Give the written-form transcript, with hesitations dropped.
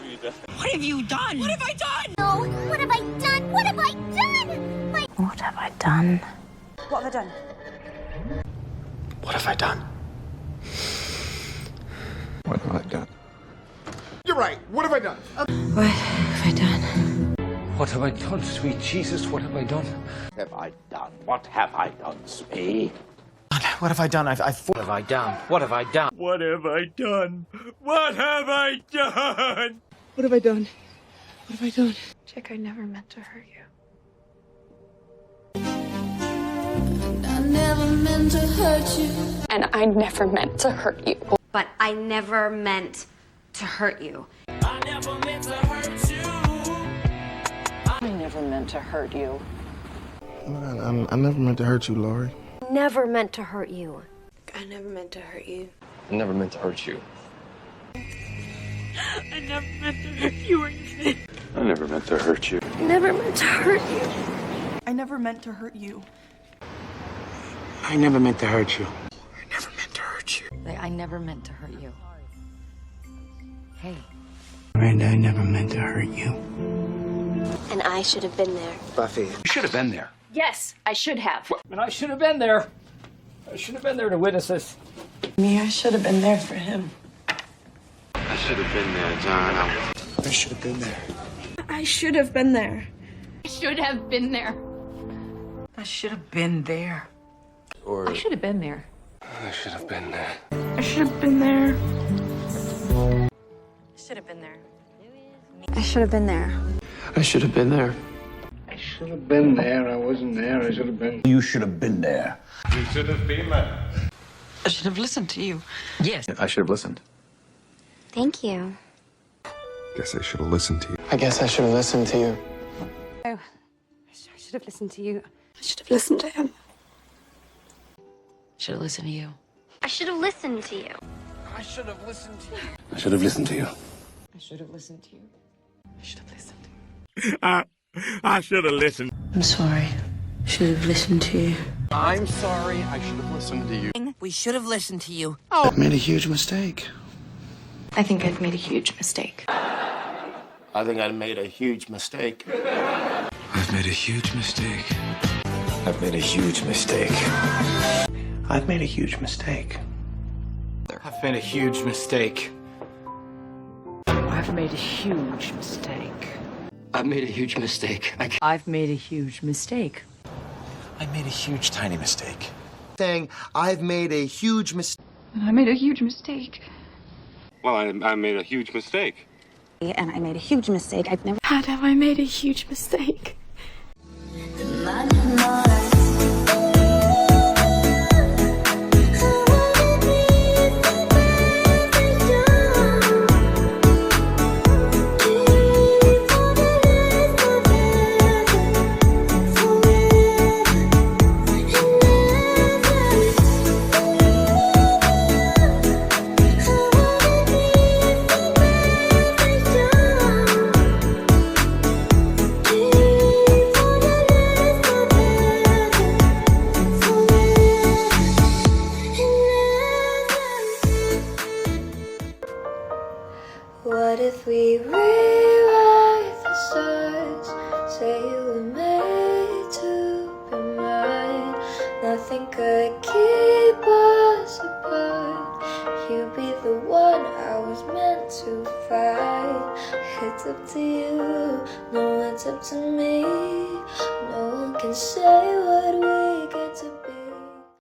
have you done? What have you done? What have I done? No, what have I done? What have I done? What have I done? What have I done? What have I done? What have I done? You're right. What have I done? What have I done? What have I done, sweet Jesus? What have I done? Have I done? What have I done, Spee? What have I done? What have I done? What have I done? What have I done? What have I done? What have I done? What have I done? Chick, I never meant to hurt you. I never meant to hurt you. And I never meant to hurt you. But I never meant to hurt you. I never meant to hurt you. I never meant to hurt you. I never meant to hurt you, Laurie. Never meant to hurt you. I never meant to hurt you. I never meant to hurt you. I never meant to hurt you or anything. I never meant to hurt you. I never meant to hurt you. I never meant to hurt you. I never meant to hurt you. I never meant to hurt you. I never meant to hurt you. Hey. Miranda, I never meant to hurt you. And I should have been there. Buffy. You should have been there. Yes, I should have. And I should have been there. I should have been there to witness this. Me, I should have been there for him. I should have been there, John. I should have been there. I should have been there. I should have been there. I should have been there. Or I should have been there. I should have been there. I should have been there. Should have been there. I should have been there. I should have been there. I should have been there. I wasn't there. I should have been. You should have been there. You should have been there. I should have listened to you. Yes. I should have listened. Thank you. Guess I should have listened to you. I guess I should have listened to you. I should have listened to you. I should have listened to him. Should have listened to you. I should have listened to you. I should have listened to you. I should have listened to you. I should have listened to you. I should have listened. I should have listened. I'm sorry. Should have listened to you. I'm sorry. I should have listened to you. We should have listened to you. I made a huge mistake. I think I've made a huge mistake. I think I made a huge mistake. I've made a huge mistake. I've made a huge mistake. I've made a huge mistake. I've made a huge mistake. I've made a huge mistake. I've made a huge mistake. I've made a huge mistake. I made a huge tiny mistake. Saying, I've made a huge mistake. I made a huge mistake. Well, I made a huge mistake. And I made a huge mistake. I've never. How have I made a huge mistake? What if we rewrite the stars? Say you were made to be mine. Nothing could keep us apart. You'd be the one I was meant to find. It's up to you, no, it's up to me. No one can say